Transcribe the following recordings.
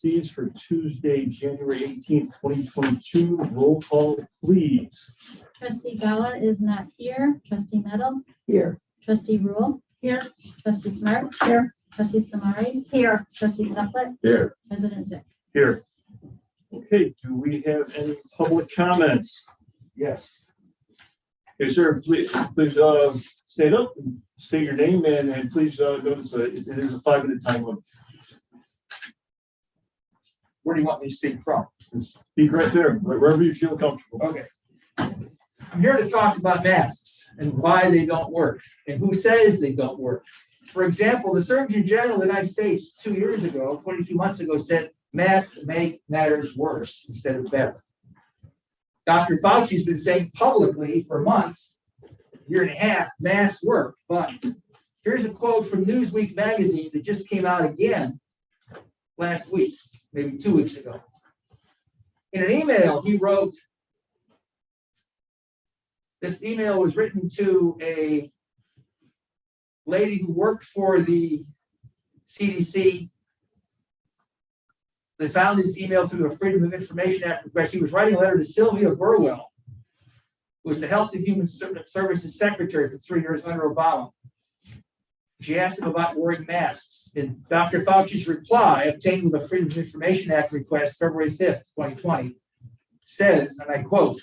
Trustees for Tuesday, January 18th, 2022. Roll call, please. Trustee Gala is not here. Trustee Meadow? Here. Trustee Rule? Here. Trustee Smart? Here. Trustee Samari? Here. Trustee Supplet? Here. President Zick? Here. Okay, do we have any public comments? Yes. Okay, sir, please stand up and state your name and please notice it is a 5-minute time limit. Where do you want me to speak from? Speak right there, wherever you feel comfortable. Okay. I'm here to talk about masks and why they don't work and who says they don't work. For example, the Surgeon General of the United States 22 months ago said masks make matters worse instead of better. Dr. Fauci's been saying publicly for months, year and a half, masks work. But here's a quote from Newsweek magazine that just came out again last week, maybe 2 weeks ago. In an email, he wrote, this email was written to a lady who worked for the CDC. They found this email through a Freedom of Information Act request. He was writing a letter to Sylvia Burwell, who was the Health and Human Services Secretary for 3 years under Obama. She asked him about wearing masks. And Dr. Fauci's reply, obtained with a Freedom of Information Act request February 5th, 2020, says, and I quote,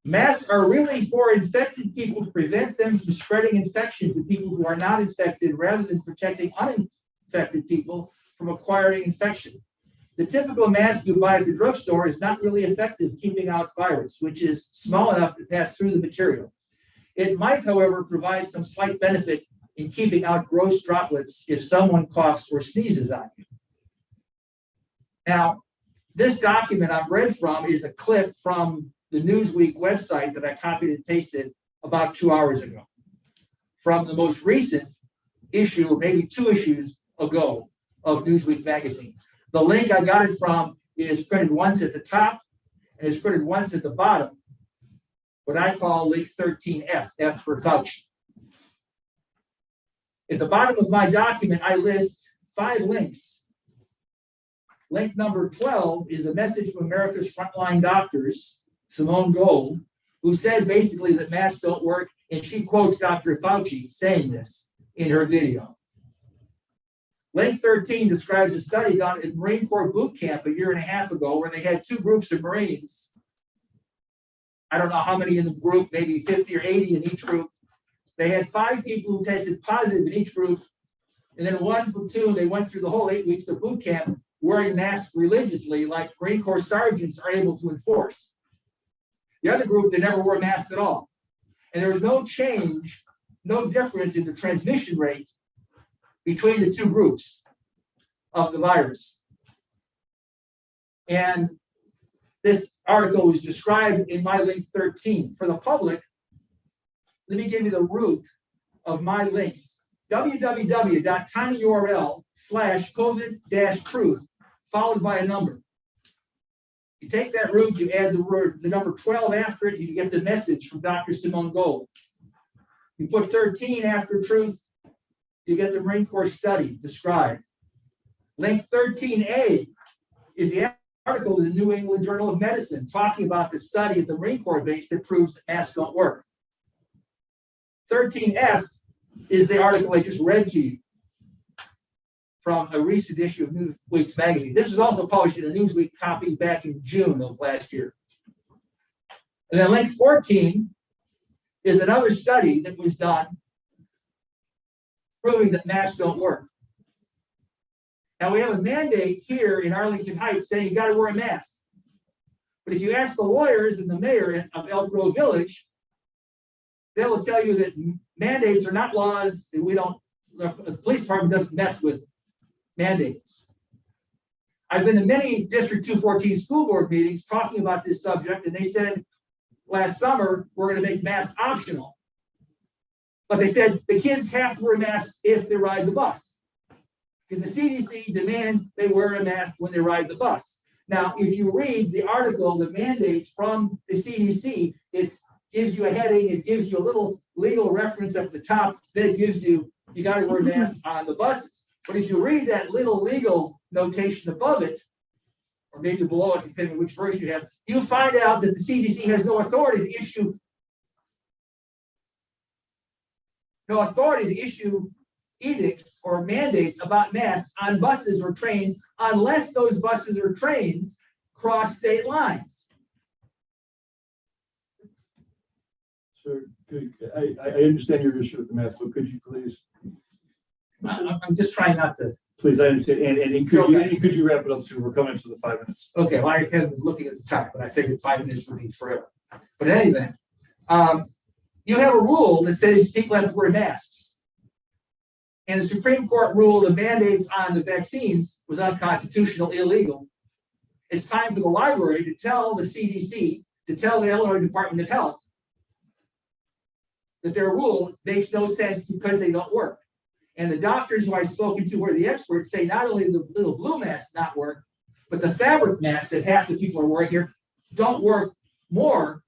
"Masks are really for infected people to prevent them from spreading infection to people who are not infected rather than protecting uninfected people from acquiring infection. The typical mask you buy at the drugstore is not really effective keeping out virus, which is small enough to pass through the material. It might, however, provide some slight benefit in keeping out gross droplets if someone coughs or sneezes on you." Now, this document I've read from is a clip from the Newsweek website that I copied and pasted about 2 hours ago from the most recent issue, maybe 2 issues ago, of Newsweek magazine. The link I got it from is printed once at the top and is printed once at the bottom, what I call link 13F, F for Fauci. At the bottom of my document, I list 5 links. Link number 12 is a message from America's frontline doctors, Simone Gold, who said basically that masks don't work, and she quotes Dr. Fauci saying this in her video. Link 13 describes a study done at Marine Corps boot camp a year and a half ago where they had 2 groups of Marines. I don't know how many in the group, maybe 50 or 80 in each group. They had 5 people who tested positive in each group, and then 1 platoon, they went through the whole 8 weeks of boot camp wearing masks religiously, like Marine Corps sergeants are able to enforce. The other group, they never wore masks at all. And there was no change, no difference in the transmission rate between the 2 groups of the virus. And this article was described in my link 13. For the public, let me give you the root of my links. www.tinyurl/COVID-truth followed by a number. You take that root, you add the number 12 after it, you get the message from Dr. Simone Gold. You put 13 after truth, you get the Marine Corps study described. Link 13A is the article in the New England Journal of Medicine talking about the study at the Marine Corps base that proves that masks don't work. 13F is the article I just read to you from a recent issue of Newsweek's magazine. This was also published in a Newsweek copy back in June of last year. And then link 14 is another study that was done proving that masks don't work. Now we have a mandate here in Arlington Heights saying you got to wear a mask. But if you ask the lawyers and the mayor of Elk Grove Village, they will tell you that mandates are not laws. And the police department doesn't mess with mandates. I've been to many District 214 school board meetings talking about this subject, and they said last summer we're going to make masks optional. But they said the kids have to wear masks if they ride the bus, because the CDC demands they wear a mask when they ride the bus. Now, if you read the article, the mandates from the CDC, it gives you a heading, it gives you a little legal reference at the top, then it gives you got to wear masks on the buses. But if you read that little legal notation above it, or maybe below it, depending on which version you have, you find out that the CDC has no authority to issue edicts or mandates about masks on buses or trains unless those buses or trains cross state lines. Sure, good. I understand your issue with the math, but could you please, I'm just trying not to. please, I understand, and could you wrap it up so we're coming to the 5 minutes? Okay, well, I had been looking at the time, but I figured 5 minutes would be forever. But in any event, you have a rule that says people have to wear masks. And the Supreme Court ruled the mandates on the vaccines was unconstitutional, illegal. It's time for the library to tell the CDC, to tell the Illinois Department of Health that their rule makes no sense because they don't work. And the doctors who I've spoken to, who are the experts, say not only the little blue masks not work, but the fabric masks that half the people are wearing here don't work more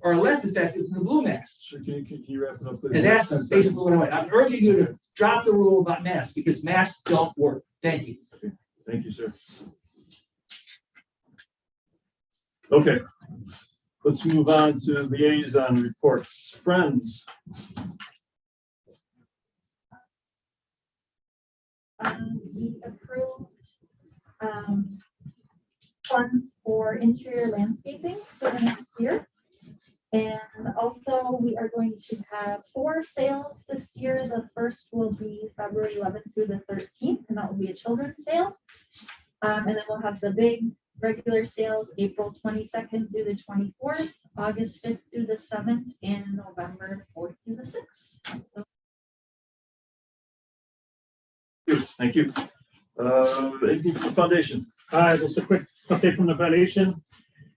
or are less effective than the blue masks. Sure, can you wrap it up, please? And that's basically what I want. I'm urging you to drop the rule about masks because masks don't work. Thank you. Okay. Thank you, sir. Okay, let's move on to liaison reports. Friends. We approved funds for interior landscaping for the next year. And also we are going to have 4 sales this year. The first will be February 11th through the 13th, and that will be a children's sale. And then we'll have the big regular sales April 22nd through the 24th, August 5th through the 7th, and November 4th through the 6th. Thank you. Anything from the foundation? Just a quick update from the foundation.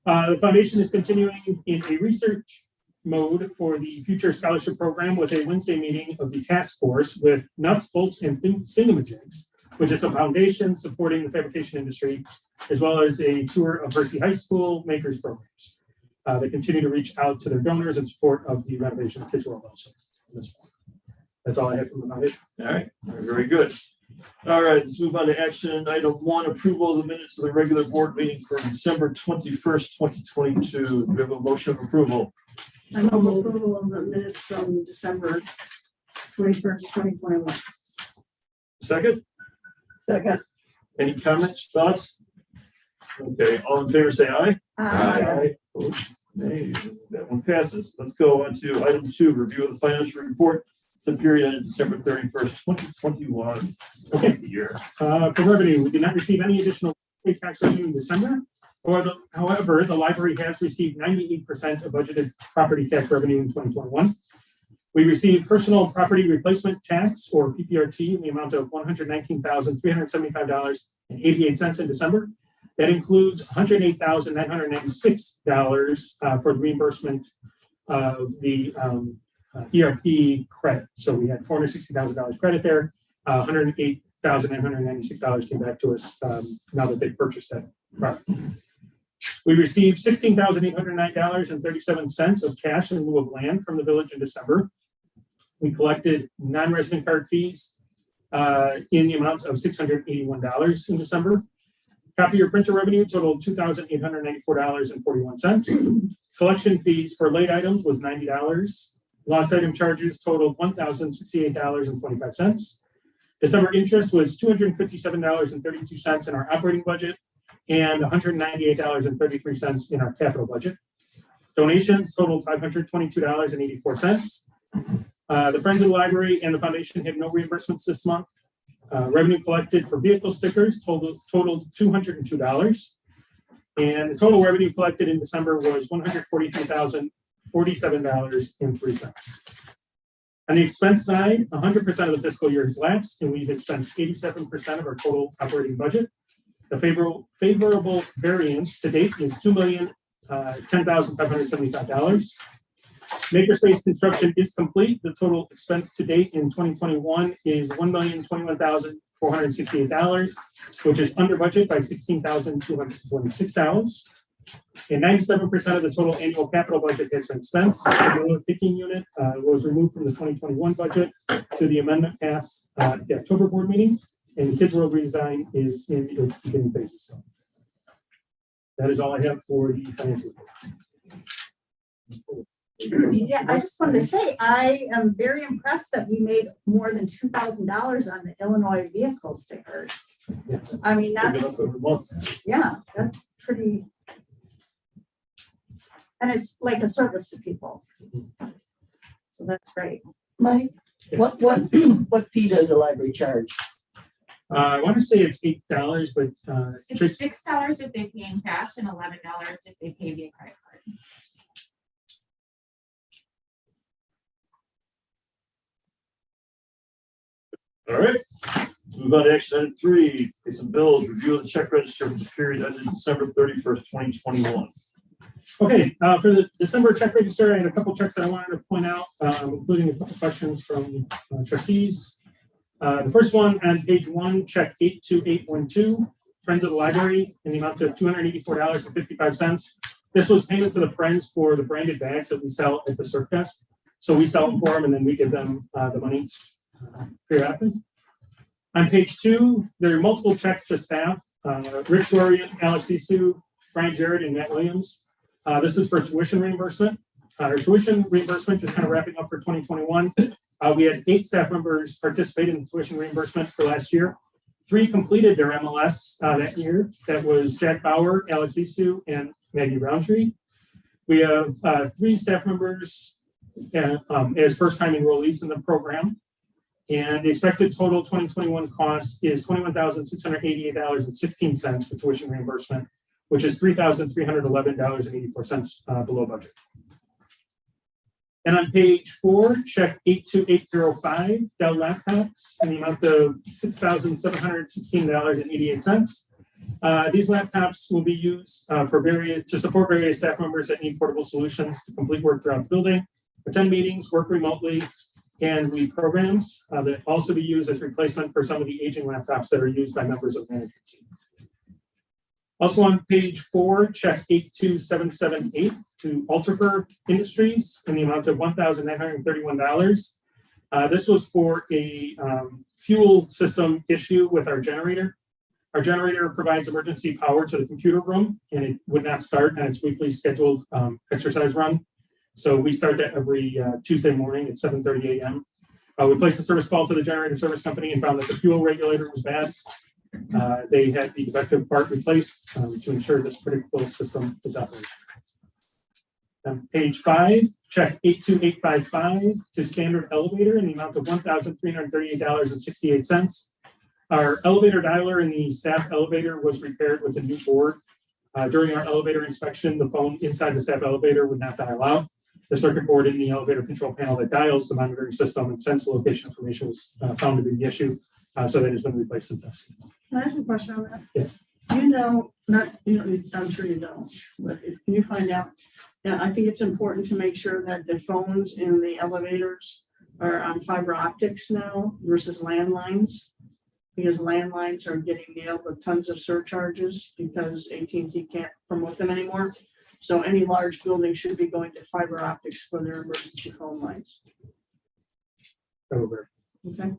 The foundation is continuing in a research mode for the future scholarship program with a Wednesday meeting of the task force with nuts, bolts, and thingamajigs, which is a foundation supporting the fabrication industry, as well as a tour of Hersey High School makers programs. They continue to reach out to their donors in support of the renovation of Kids World also. That's all I have from the foundation. All right, very good. All right, let's move on to action item 1, approval of the minutes of the regular board meeting for December 21st, 2022. Do we have a motion of approval? I move approval of the minutes from December 21st, 2021. Second? Second. Any comments, thoughts? Okay, all in favor say aye. Aye. Opposed? Nay. That one passes. Let's go on to item 2, review of the financial report for the period ended December 31st, 2021. Okay. Year. For revenue, we did not receive any additional state tax revenue in December. However, the library has received 98% of budgeted property tax revenue in 2021. We received personal property replacement tax, or PPRT, in the amount of $119,375.88 in December. That includes $108,996 for the reimbursement of the ERP credit. So we had $460,000 credit there. $108,996 came back to us now that they purchased that product. We received $16,809.37 of cash in lieu of land from the village in December. We collected non-resident card fees in the amount of $681 in December. Copier printer revenue totaled $2,894.41. Collection fees for late items was $90. Lost item charges totaled $1,068.25. December interest was $257.32 in our operating budget and $198.33 in our capital budget. Donations totaled $522.84. The Friends of the Library and the Foundation had no reimbursements this month. Revenue collected for vehicle stickers totaled $202. And the total revenue collected in December was $143,047.03. On the expense side, 100% of the fiscal year has lapsed, and we've expensed 87% of our total operating budget. The favorable variance to date is $2,010,575. Makerspace construction is complete. The total expense to date in 2021 is $1,021,468, which is under budget by $16,226. And 97% of the total annual capital budget has been spent. The roller picking unit was removed from the 2021 budget to the amendment passed at the October board meeting, and the Kids World redesign is in its beginning phases. So that is all I have for the financial report. Yeah, I just wanted to say, I am very impressed that we made more than $2,000 on the Illinois vehicle stickers. Yes. I mean, Pick it that's, up every month. yeah, that's pretty. And it's like a service to people. So that's great. Mike, what fee does the library charge? I want to say it's $8, but It's $6 if they pay in cash and $11 if they pay via credit card. All right, move on to action item 3, pay some bills, review of the check register for the period ended December 31st, 2021. okay, for the December check register, I had a couple checks that I wanted to point out, including a couple questions from trustees. The first one on page 1, check 82812, Friends of the Library, in the amount of $284.55. This was payment to the Friends for the branded bags that we sell at the Surf Desk. So we sell them for them and then we give them the money periodically. On page 2, there are multiple checks to staff, Rich Dorian, Alex Isu, Brian Jarrett, and Matt Williams. This is for tuition reimbursement. Our tuition reimbursement is kind of wrapping up for 2021. We had 8 staff members participate in tuition reimbursement for last year. 3 completed their MLS that year. That was Jack Bauer, Alex Isu, and Maggie Roundtree. We have 3 staff members as first-time enrollees in the program. And the expected total 2021 cost is $21,688.16 for tuition reimbursement, which is $3,311.84 below budget. And on page 4, check 82805, Dell Laptops, in the amount of $6,716.88. These laptops will be used to support various staff members that need portable solutions to complete work throughout the building, attend meetings, work remotely, and lead programs that also be used as replacement for some of the aging laptops that are used by members of the management team. Also on page 4, check 82778 to Ultraper Industries in the amount of $1,931. This was for a fuel system issue with our generator. Our generator provides emergency power to the computer room, and it would not start on its weekly scheduled exercise run. So we start that every Tuesday morning at 7:30 a.m. We placed a service call to the generator service company and found that the fuel regulator was bad. They had the defective part replaced to ensure this predictable system is operational. On page 5, check 82855 to Standard Elevator in the amount of $1,338.68. Our elevator dialer in the staff elevator was repaired with a new board. During our elevator inspection, the phone inside the staff elevator would not dial out. The circuit board in the elevator control panel that dials the monitoring system and sends the location information was found to be the issue. So that has been replaced and tested. Can I ask a question on that? Yes. You know, I'm sure you don't, but can you find out? Yeah, I think it's important to make sure that the phones in the elevators are on fiber optics now versus landlines, because landlines are getting nailed with tons of surcharges because AT&T can't promote them anymore. So any large building should be going to fiber optics for their emergency phone lines. Over. Okay.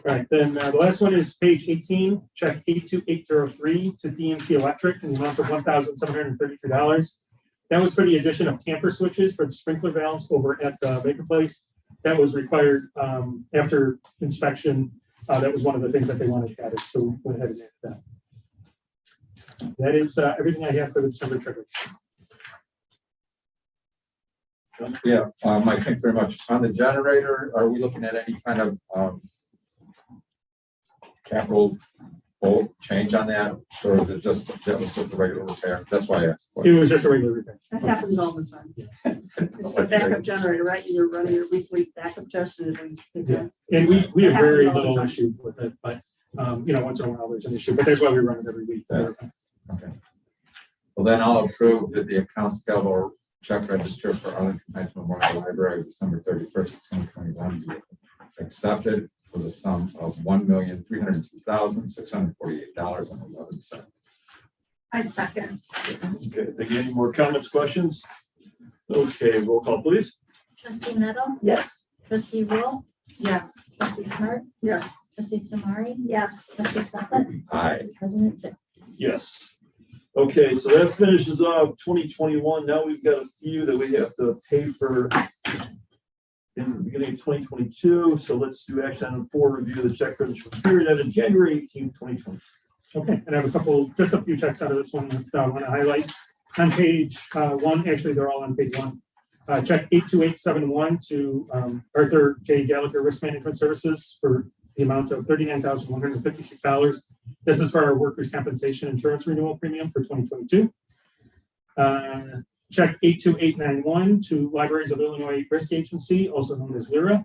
All right, then the last one is page 18, check 82803 to DMT Electric in the amount of $1,733. That was for the addition of tamper switches for the sprinkler valves over at the Baker Place. That was required after inspection. That was one of the things that they wanted added, so we went ahead and added that. That is everything I have for the December trigger. Yeah, Mike, thanks very much. On the generator, are we looking at any kind of capital change on that, or is it just that was just a regular repair? That's why I asked. It was just a regular repair. That happens all the time. It's the backup generator, right? You're running your weekly backup test and Yeah. And we have very Happens all the little time. issue with it, but once in a while there's an issue, but that's why we run it every week. Yeah. Okay. Well, then I'll approve that the accounts payable check register for Arlington Heights Memorial Library, December 31st, 2021, be accepted for the sum of $1,302,648.11. I second. Okay, thank you. Any more comments, questions? Okay, roll call, please. Trustee Nettle, Yes. trustee Rule, Yes. trustee Smart, Yes. trustee Samari. Yes. Trustee Suckett, Aye. president Zip. Yes. Okay, so that finishes off 2021. Now we've got a few that we have to pay for in the beginning of 2022. So let's do action item 4, review the check register for the period ended January 18th, 2022. Okay, and I have just a few checks out of this one that I want to highlight. On page 1, actually, they're all on page 1. Check 82871 to Arthur J. Gallagher Risk Management Services for the amount of $39,156. This is for our workers' compensation insurance renewal premium for 2022. Check 82891 to Libraries of Illinois Risk Agency, also known as LIRA,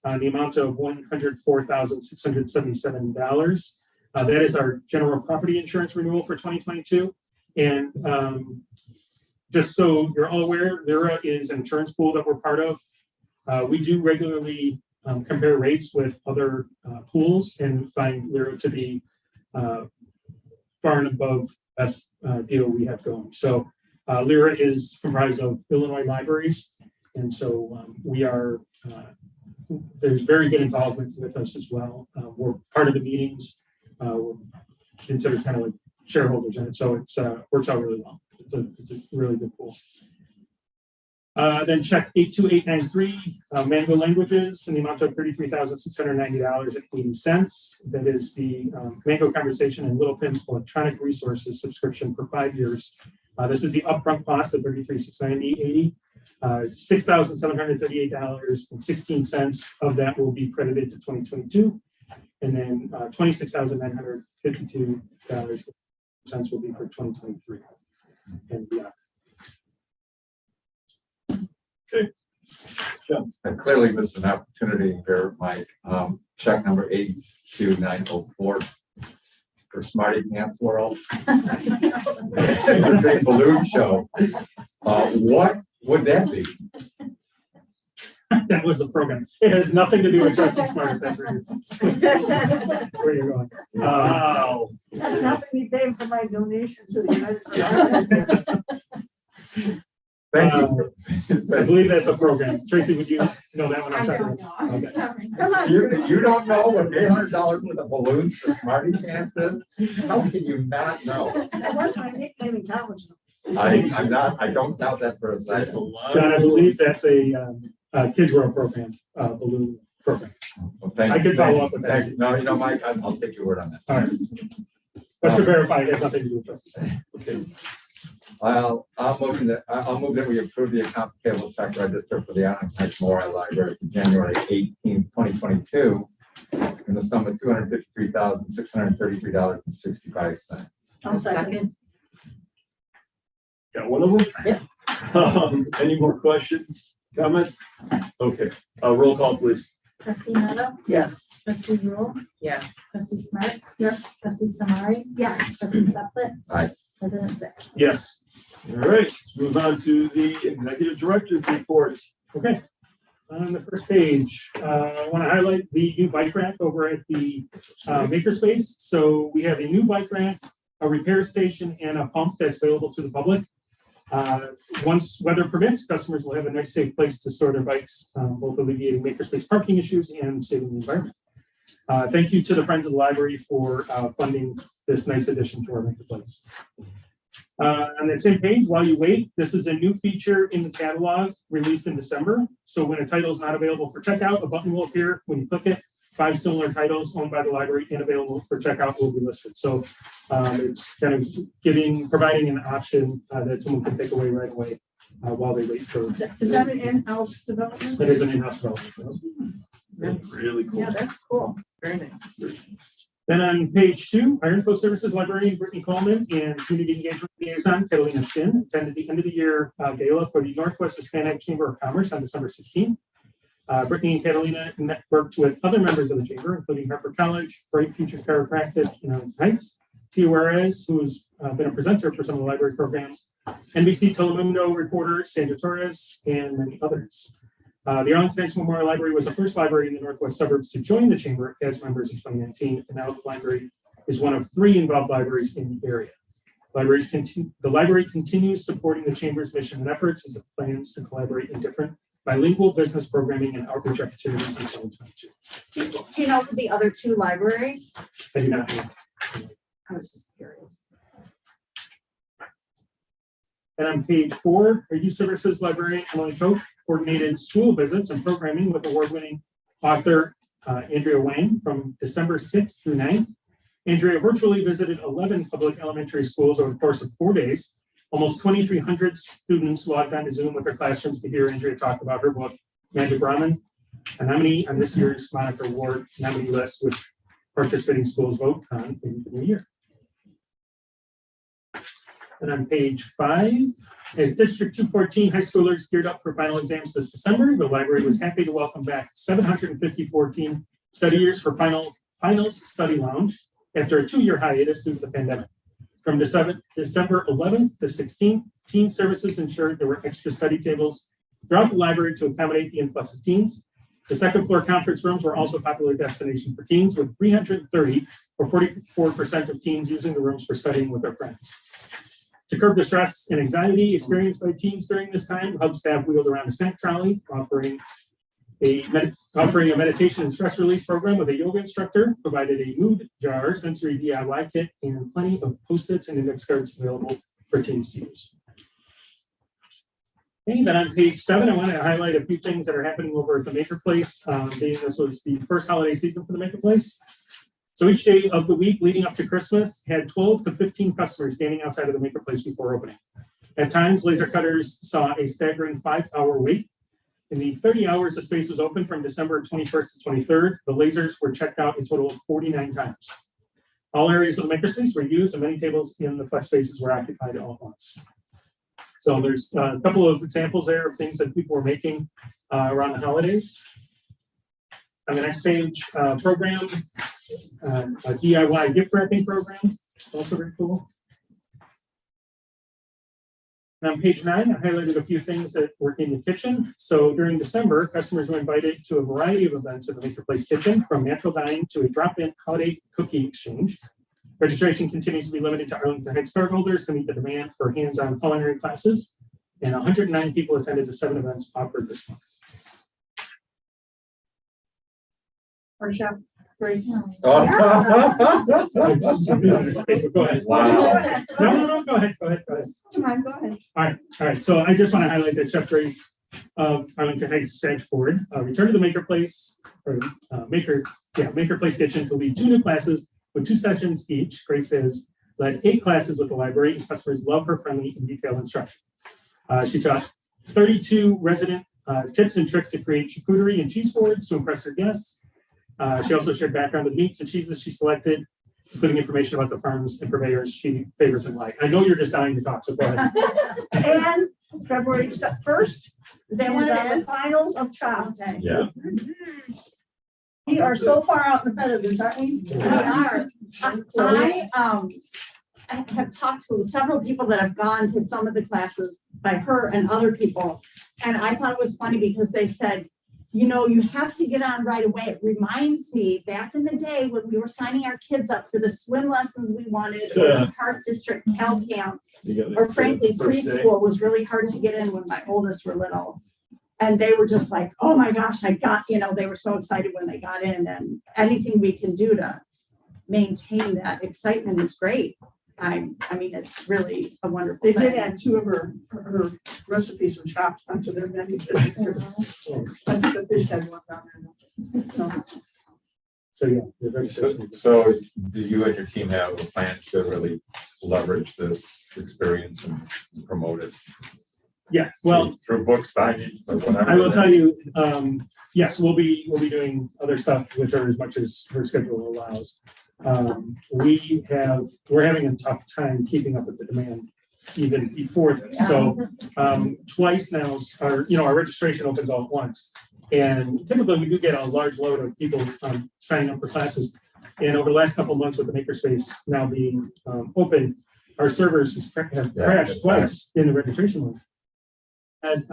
the amount of $104,677. That is our general property insurance renewal for 2022. And just so you're all aware, LIRA is an insurance pool that we're part of. We do regularly compare rates with other pools and find LIRA to be far and above best deal we have going. So LIRA is comprised of Illinois libraries, and so we are, there's very good involvement with us as well. We're part of the meetings, we're considered kind of like shareholders in it, so it's works out really well. It's a really good pool. Then check 82893, Mango Languages, in the amount of $33,690.80. That is the Mango Conversation and Little Pimp electronic resources subscription for 5 years. This is the upfront cost of $33,690.80. $6,738.16 of that will be credited to 2022, and then $26,952 will be for 2023 and beyond. I clearly missed an opportunity here, Mike. Check number 82904 for Smarty Pants World. The big balloon show. What would that be? That was the program. It has nothing to do with Trustee Smart. That's where you're going. Wow. That's not me paying for my donation to the United. Thank you. I believe that's a program. Tracy, would you know that one? I I'm talking don't about? know. Okay. Come on. You don't know what $800 worth of balloons for Smarty Pants is? How can you not know? That was my nickname in college. I don't doubt that for a That's a second. lot. John, I believe that's a Kids World program, balloon program. Well, thank I you. could follow up with that. Thank you. No, you know, Mike, I'll take your word on that. All right. But to verify, it has nothing to do with Trustee. Okay. I'll move that we approve the accounts payable check register for the Untitled Chapter Library for January 18th, 2022, in the sum of $253,633.65. I'll second. Got one of them? Yeah. Any more questions, comments? Okay, roll call, please. Trustee Nettle, Yes. trustee Rule, Yes. trustee Smart, Yes. trustee Samari. Yes. Trustee Suckett. Aye. President Zip. Yes. All right, let's move on to the executive director's report. Okay. On the first page, I want to highlight the new bike rack over at the Makerspace. So we have a new bike rack, a repair station, and a pump that's available to the public. Once weather permits, customers will have a nice, safe place to store their bikes, both alleviating Makerspace parking issues and saving the environment. Thank you to the Friends of the Library for funding this nice addition to our Makerspace. On that same page, while you wait, this is a new feature in the catalog released in December. So when a title is not available for checkout, a button will appear when you click it. 5 similar titles owned by the library and available for checkout will be listed. So it's kind of providing an option that someone can take away right away while they wait for. Is that an in-house development? That is an in-house development. That's really cool. Yeah, that's cool. Very nice. Then on page 2, our info services librarian Brittany Coleman and community engagement liaison Catalina Shin attended the end of the year gala for the Northwest Hispanic Chamber of Commerce on December 16th. Brittany and Catalina networked with other members of the chamber, including Harper College, Bright Futures Chiropractic in Arlington Heights, Tia Juarez, who's been a presenter for some of the library programs, NBC Telemundo reporter Sandra Torres, and many others. The Arlington Heights Memorial Library was the first library in the Northwest suburbs to join the chamber as members in 2019, and now the library is one of 3 involved libraries in the area. The library continues supporting the Chamber's mission and efforts as it plans to collaborate in different bilingual business programming and outreach opportunities in 2022. Do you know the other two libraries? I do not know. I was just curious. And on page 4, our youth services librarian Emily Koch coordinated school visits and programming with award-winning author Andrea Wang from December 6th through 9th. Andrea virtually visited 11 public elementary schools over the course of 4 days. Almost 2,300 students logged onto Zoom with their classrooms to hear Andrea talk about her book, Magic Ramen, a nominee on this year's Moniker Award nominee list, which participating schools vote on in the new year. And on page 5, as District 214 high schoolers geared up for final exams this December, the library was happy to welcome back 750 studiers for finals study lounge after a 2-year hiatus due to the pandemic. From December 11th to 16th, teen services ensured there were extra study tables throughout the library to accommodate the influx of teens. The second floor conference rooms were also a popular destination for teens, with 330 or 44% of teens using the rooms for studying with their friends. To curb the stress and anxiety experienced by teens during this time, hub staff wheeled around a snack trolley, offering a meditation and stress relief program with a yoga instructor, provided a mood jar, sensory DIY kit, and plenty of Post-its and index cards available for teens to use. Okay, then on page 7, I want to highlight a few things that are happening over at the Maker Place, being this was the first holiday season for the Maker Place. So each day of the week leading up to Christmas had 12 to 15 customers standing outside of the Maker Place before opening. At times, laser cutters saw a staggering 5-hour wait. In the 30 hours the space was open from December 21st to 23rd, the lasers were checked out a total of 49 times. All areas of the makerspace were used and many tables in the flex spaces were occupied all at once. So there's a couple of examples there of things that people were making around the holidays. On the next page, program, a DIY gift wrapping program, also very cool. And on page 9, I highlighted a few things that were in the kitchen. So during December, customers were invited to a variety of events in the Maker Place kitchen, from natural dining to a drop-in holiday cookie exchange. Registration continues to be limited to Arlington Heights cardholders to meet the demand for hands-on culinary classes, and 109 people attended the 7 events offered this month. Our chef, great. Go ahead. Wow. No, go ahead. Come on, go ahead. All right. So I just want to highlight that Chef Grace of Arlington Heights Stretch Board returned to the Maker Place, Maker Place kitchen to lead 2 new classes with 2 sessions each. Grace has led 8 classes with the library, and customers love her friendly and detailed instruction. She taught 32 resident tips and tricks to create charcuterie and cheese boards to impress her guests. She also shared background of meats and cheeses she selected, including information about the farms and purveyors she favors and like. I know you're just dying to talk, so go ahead. And February 1st, is that when it is? Finals of Chop. Yeah. We are so far out in the bed of this, aren't we? We are. I have talked to several people that have gone to some of the classes by her and other people. And I thought it was funny because they said, you know, you have to get on right away. It reminds me back in the day when we were signing our kids up for the swim lessons we wanted, or the Park District Cal Camp, or frankly, preschool was really hard to get in when my oldest were little. And they were just like, oh my gosh, they were so excited when they got in, and anything we can do to maintain that excitement is great. I mean, it's really a wonderful They thing. did add 2 of her recipes from Chopped onto their menu. The fish had one down there. So yeah, the registration. So do you and your team have a plan to really leverage this experience and promote it? Yeah, well, Through book signings or whatever? I will tell you, yes, we'll be doing other stuff with her as much as her schedule allows. We're having a tough time keeping up with the demand even before this. So twice now, our registration opens all at once. And typically we do get a large load of people signing up for classes. And over the last couple of months with the Makerspace now being open, our servers have crashed twice in the registration month. And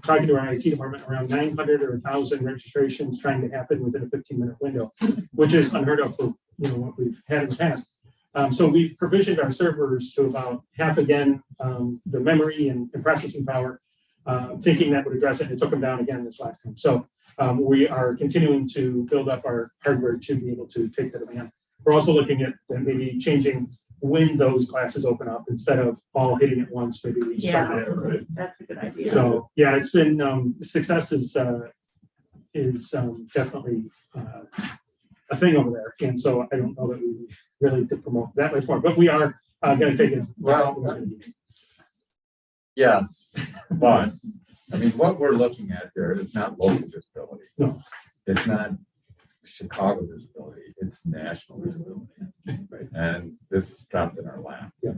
talking to our IT department, around 900 or 1,000 registrations trying to happen within a 15-minute window, which is unheard of for what we've had in the past. So we've provisioned our servers to about half again, the memory and processing power, thinking that would address it. And it took them down again this last time. So we are continuing to build up our hardware to be able to take the demand. We're also looking at maybe changing when those classes open up instead of all hitting at once. Maybe we start Yeah. there, right? That's a good idea. So yeah, it's been success is definitely a thing over there, and so I don't know that we really could promote that much more, but we are going to take it. Well, yes, but, I mean, what we're looking at here is not local disability. No. It's not Chicago disability, it's national disability. And this is dropped in our lap. Yeah.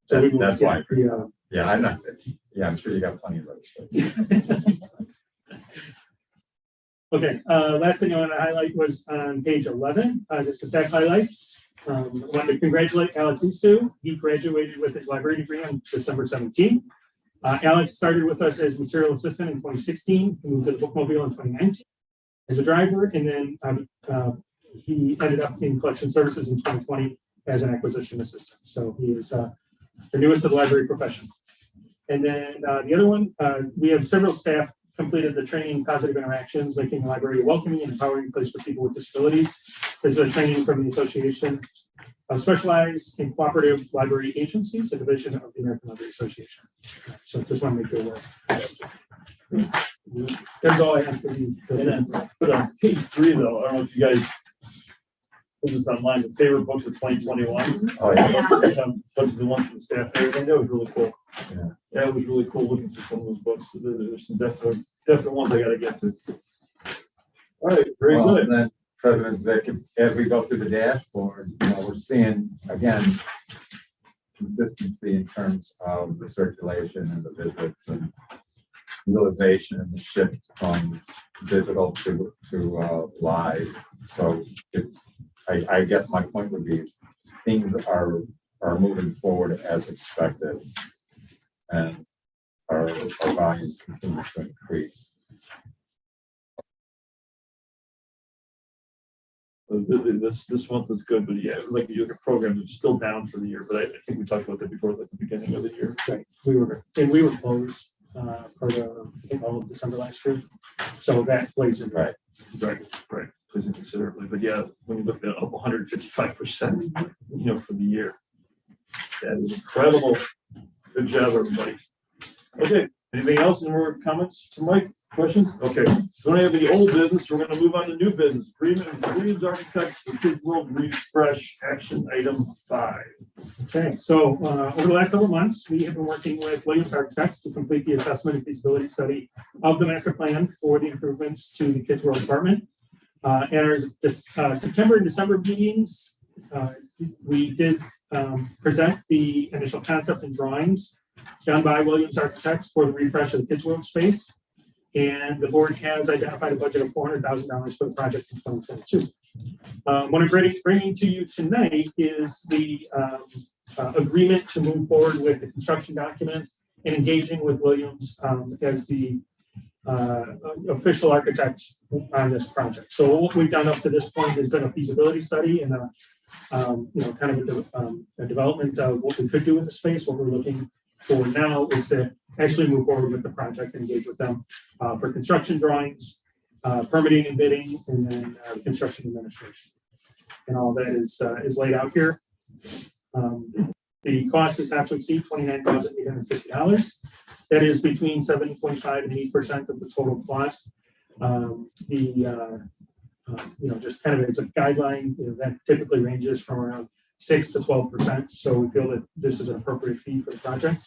So we will That's why. get Yeah, I'm not, yeah, I'm sure you got plenty of those. Okay, last thing I want to highlight was on page 11, just the staff highlights. I want to congratulate Alex Isu. He graduated with his library degree on December 17th. Alex started with us as material assistant in 2016, moved to the bookmobile in 2019 as a driver, and then he ended up in collection services in 2020 as an acquisition assistant. So he is the newest of the library profession. And then the other one, we have several staff completed the training Positive Interactions, making the library a welcoming and empowering place for people with disabilities. This is a training from the Association of Specialized and Cooperative Library Agencies, a division of the American Library Association. So just want to make you aware. That's all I have for you. And then, but on page 3 though, I don't know if you guys put this online, the favorite books of 2021. Oh, yeah. Bunch of the ones from the staff, and everything, that was really cool. Yeah. Yeah, it was really cool looking through some of those books. There's some definite ones I gotta get to. All right, very Well, good. and then President Zick, as we go through the dashboard, we're seeing, again, consistency in terms of the circulation and the visits and utilization and the shift from digital to live. So it's, I guess my point would be things are moving forward as expected, and our volumes continue to increase. This month was good, but yeah, like you look at programs, it's still down for the year, but I think we talked about that before, like the beginning of the year. Right. We were closed for I think all of December last year. So that plays in. Right. Right. Plays in considerably, but yeah, when you look at up 155%, for the year, that is incredible. Good job, everybody. Okay, anything else? Any more comments from Mike? Questions? Okay, so we don't have any old business. We're going to move on to new business. Agreement with Williams Architects for Kids World Refresh Action Item 5. Okay, so over the last several months, we have been working with Williams Architects to complete the assessment and feasibility study of the master plan for the improvements to the Kids World Department. At our September and December meetings, we did present the initial concept and drawings done by Williams Architects for the refresh of the Kids World space. And the board has identified a budget of $400,000 for the project in 2022. What I'm bringing to you tonight is the agreement to move forward with the construction documents and engaging with Williams as the official architect on this project. So what we've done up to this point has been a feasibility study and kind of a development of what we could do with the space. What we're looking for now is to actually move forward with the project and engage with them for construction drawings, permitting and bidding, and then construction administration. And all that is laid out here. The cost is not to exceed $29,850. That is between 7.5 and 8% of the total cost. Just kind of it's a guideline that typically ranges from around 6 to 12%. So we feel that this is an appropriate fee for the project.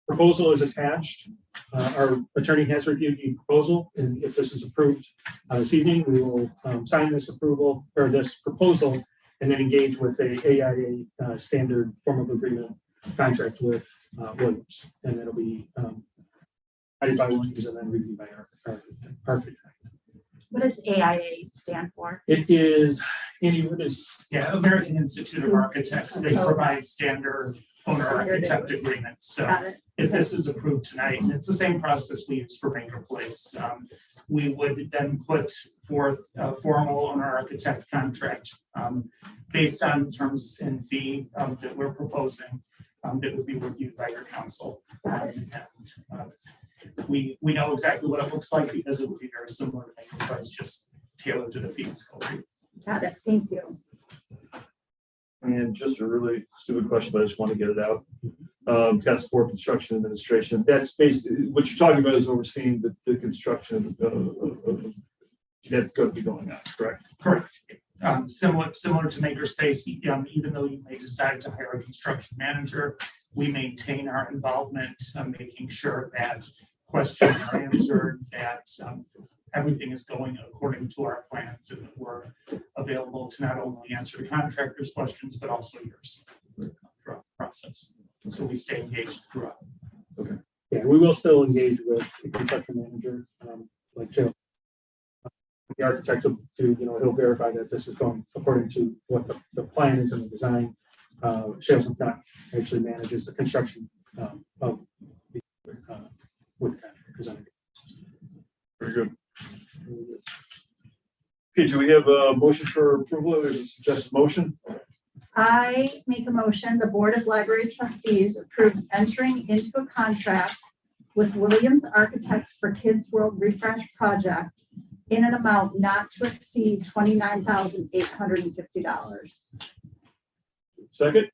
Proposal is attached. Our attorney has reviewed the proposal, and if this is approved this evening, we will sign this approval or this proposal and then engage with a AIA standard form of agreement contract with Williams, and it'll be added by Williams and then reviewed by our architect. What does AIA stand for? It is, Andy, what is? Yeah, American Institute of Architects, they provide standard owner architect agreements. So Got it. if this is approved tonight, and it's the same process we use for Ranger Place. we would then put forth a formal owner-architect contract based on terms and fee that we're proposing that would be reviewed by your council. We know exactly what it looks like because it would be very similar to making price, just tailored to the fee scope. Got it. Thank you. And just a really stupid question, but I just want to get it out. Task Force Construction Administration, that's basically, what you're talking about is overseeing the construction of that's going to be going on, correct? Correct. Similar to Makerspace, even though you may decide to hire a construction manager, we maintain our involvement, making sure that questions are answered, that everything is going according to our plans, and that we're available to not only answer the contractor's questions, but also yours throughout the process. So we stay engaged throughout. Yeah, we will still engage with the construction manager, like Joe. The architect will do, he'll verify that this is going according to what the plan is and the design. Shales not actually manages the construction of the with contractors. Very good. Okay, do we have a motion for approval? There's a suggested motion. I make a motion, the Board of Library Trustees approves entering into a contract with Williams Architects for Kids World Refresh Project in an amount not to exceed $29,850. Second?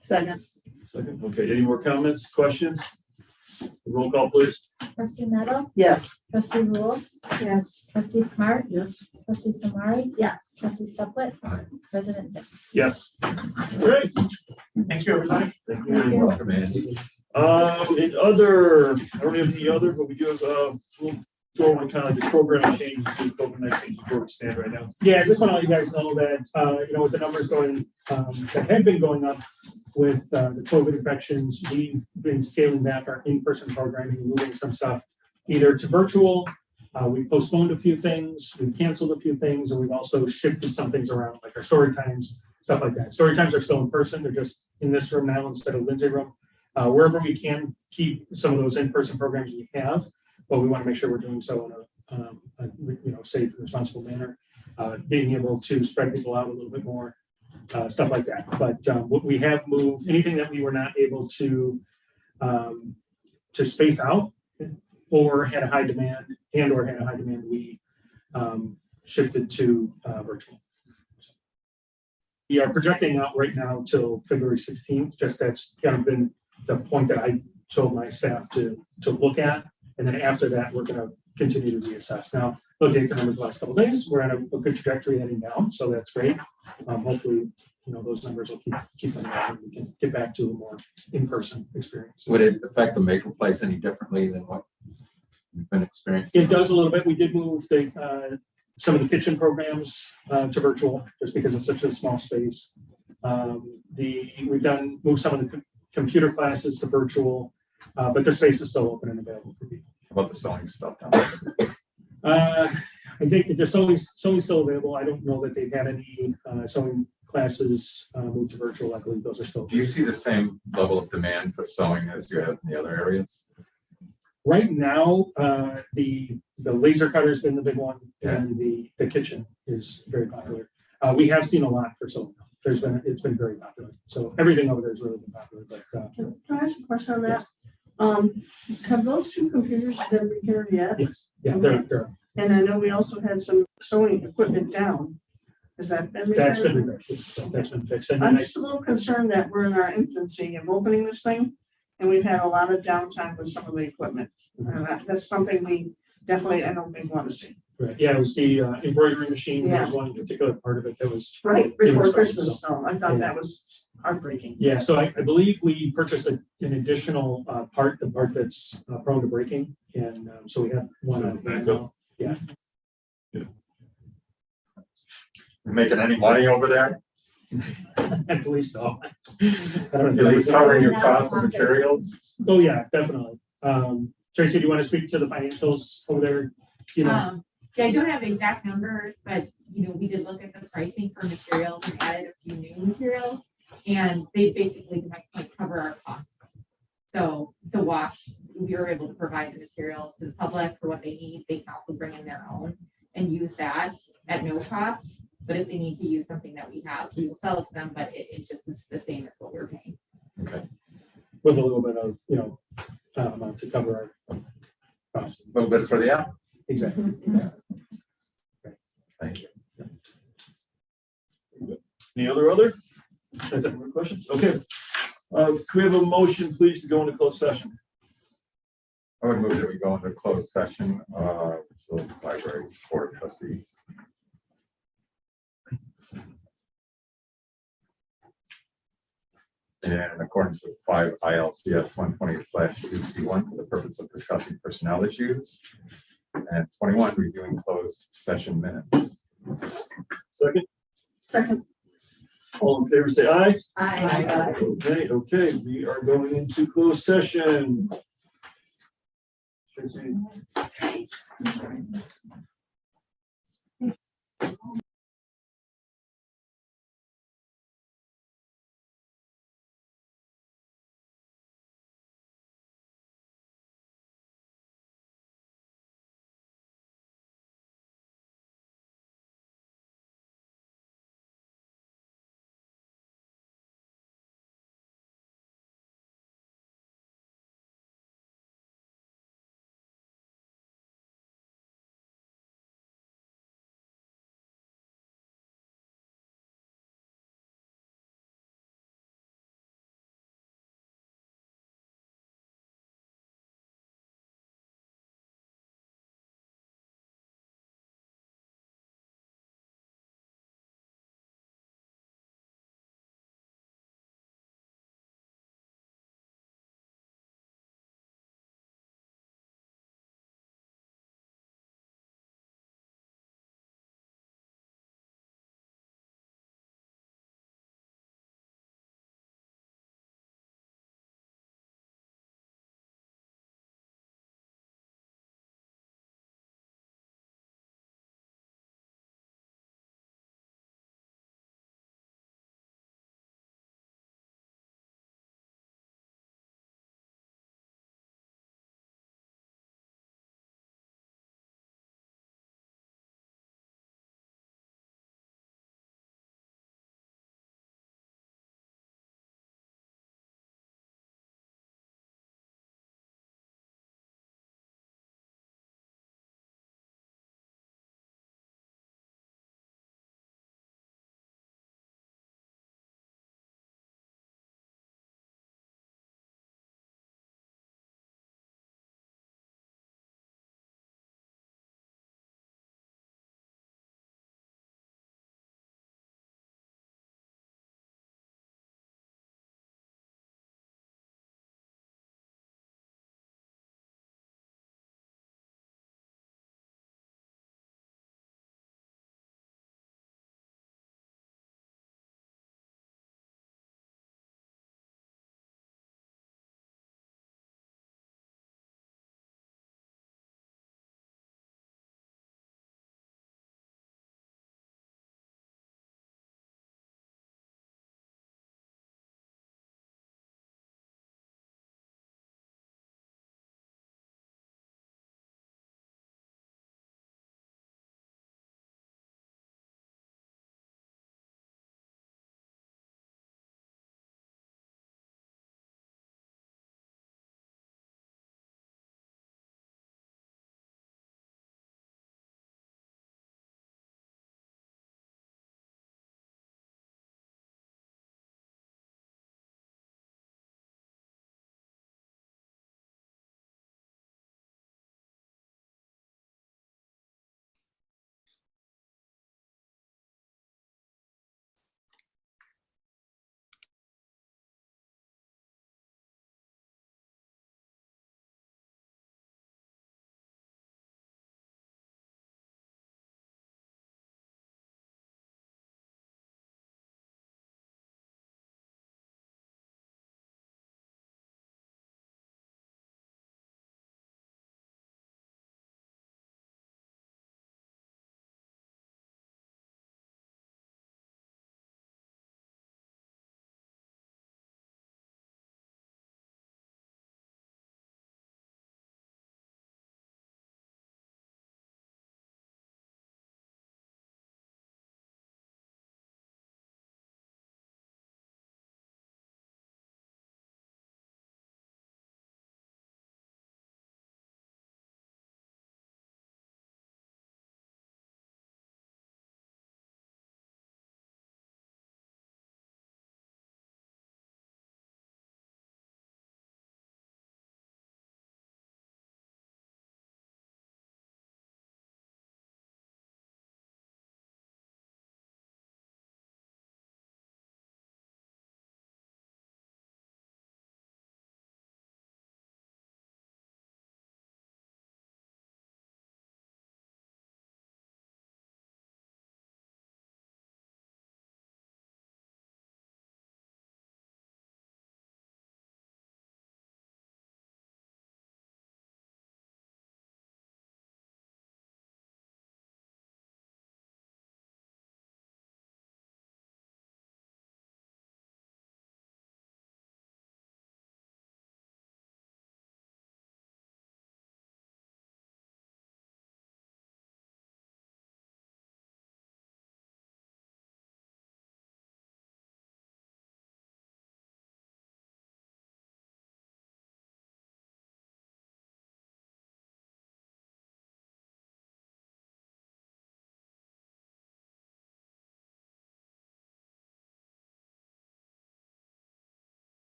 Second. Second, okay, any more comments, questions? Roll call, please. Trustee Meadow, Yes. trustee Rule, Yes. trustee Smart, Yes. trustee Samari, Yes. trustee Suplet, Aye. president Zinn. Yes. Great. Thank you, everybody. Thank Thank you. Welcome, Andy. In other, I don't have any other, but we do have, we'll go over kind of the program changes to COVID-19 where we stand right now. Yeah, I just want to let you guys know that, with the numbers going, that have been going up with the COVID infections, we've been scaling back our in-person programming, moving some stuff either to virtual. We postponed a few things, we canceled a few things, and we've also shifted some things around, like our story times, stuff like that. Story times are still in person, they're just in this room now instead of Lindsay room. Wherever we can keep some of those in-person programs we have, but we want to make sure we're doing so in a safe and responsible manner. Being able to spread people out a little bit more, stuff like that. But what we have moved, anything that we were not able to space out or had a high demand we shifted to virtual. We are projecting out right now till February 16th, just that's kind of been the point that I told my staff to look at. And then after that, we're going to continue to reassess. Now, looking at the numbers the last couple of days, we're on a good trajectory heading down, so that's great. Hopefully, those numbers will keep them down and we can get back to a more in-person experience. Would it affect the maker place any differently than what you've been experiencing? It does a little bit. We did move some of the kitchen programs to virtual just because it's such a small space. We've moved some of the computer classes to virtual, but their space is still open and available for people. How about the sewing stuff? I think they're sewing still available. I don't know that they've had any sewing classes moved to virtual. I believe those are still. Do you see the same level of demand for sewing as you have in the other areas? Right now, the laser cutter has been the big one, and the kitchen is very popular. We have seen a lot for sewing. It's been very popular. So everything over there has really been popular. But Can I ask a question on that? Have those two computers been repaired yet? yes, yeah, they're And I know we also had some sewing equipment down. Has that been repaired? that's been repaired. So that's been fixed. And I'm then just a little concerned that we're in our infancy of opening this thing, and we've had a lot of downtime with some of the equipment. And that's something we definitely, I don't think, want to see. right, yeah, it was the embroidery machine. There was Yeah. one particular part of it that was. Right, It before was Christmas, so I thought Yeah. that was heartbreaking. Yeah, so I believe we purchased an additional part, the part that's prone to breaking, and so we have one. So out there backup. now. Yeah. You making any money over there? I believe so. I don't At know. least covering your cost of materials? Oh, yeah, definitely. Tracy, do you want to speak to the financials over there? Yeah, I don't have exact numbers, but we did look at the pricing for materials and added a few new materials, and they basically cover our costs. So to wash we were able to provide the materials to the public for what they need. They can also bring in their own and use that at no cost. But if they need to use something that we have, we will sell it to them, but it just is the same as what we're paying. With a little bit of, amount to cover our costs. A little bit for the app. Exactly. Thank you. Any other? That's it. More questions? Okay. Can we have a motion, please, to go into closed session? I would move that we go into closed session, so library board of trustees. And in accordance with 5 ILCS 120/2C1 for the purpose of discussing personnel issues. And 21, reviewing closed session minutes. Second. All in favor, say aye. I. Okay, we are going into closed session. Tracy.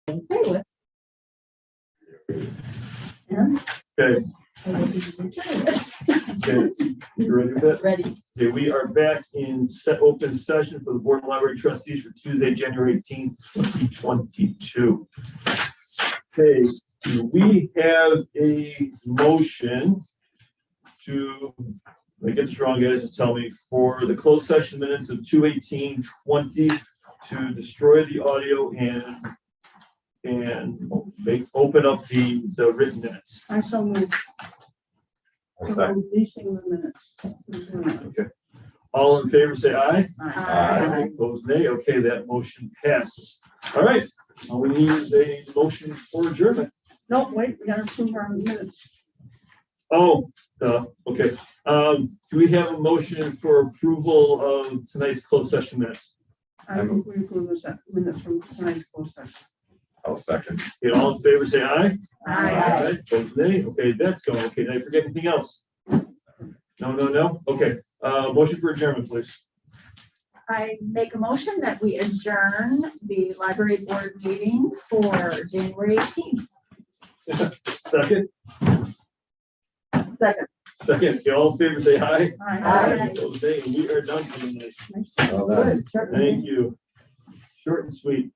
Okay, with Okay, okay, you ready with that? ready. Okay, we are back in open session for the Board of Library Trustees for Tuesday, January 18th, 2022. Okay, do we have a motion to, if I get this wrong, guys, just tell me, for the closed session minutes of 2/18/20 to destroy the audio and open up the written minutes. I so moved. I'll second. Releasing the minutes. Okay. All in favor, say aye. Aye. Opposed, nay. Okay, that motion passes. All right, all we need is a motion for adjournment. No, wait, we gotta approve our minutes. Oh, okay. Do we have a motion for approval of tonight's closed session minutes? I move we approve the minutes from tonight's closed session. I'll second. Okay, all in favor, say aye. Aye. Opposed, nay. Okay, that's going. Okay, did I forget anything else? No? Okay, motion for adjournment, please. I make a motion that we adjourn the library board meeting for January 18th. Second? Second. Second, okay, all in favor, say aye. Aye. Opposed, nay. And we are done for the night. Well done. Thank you. Short and sweet.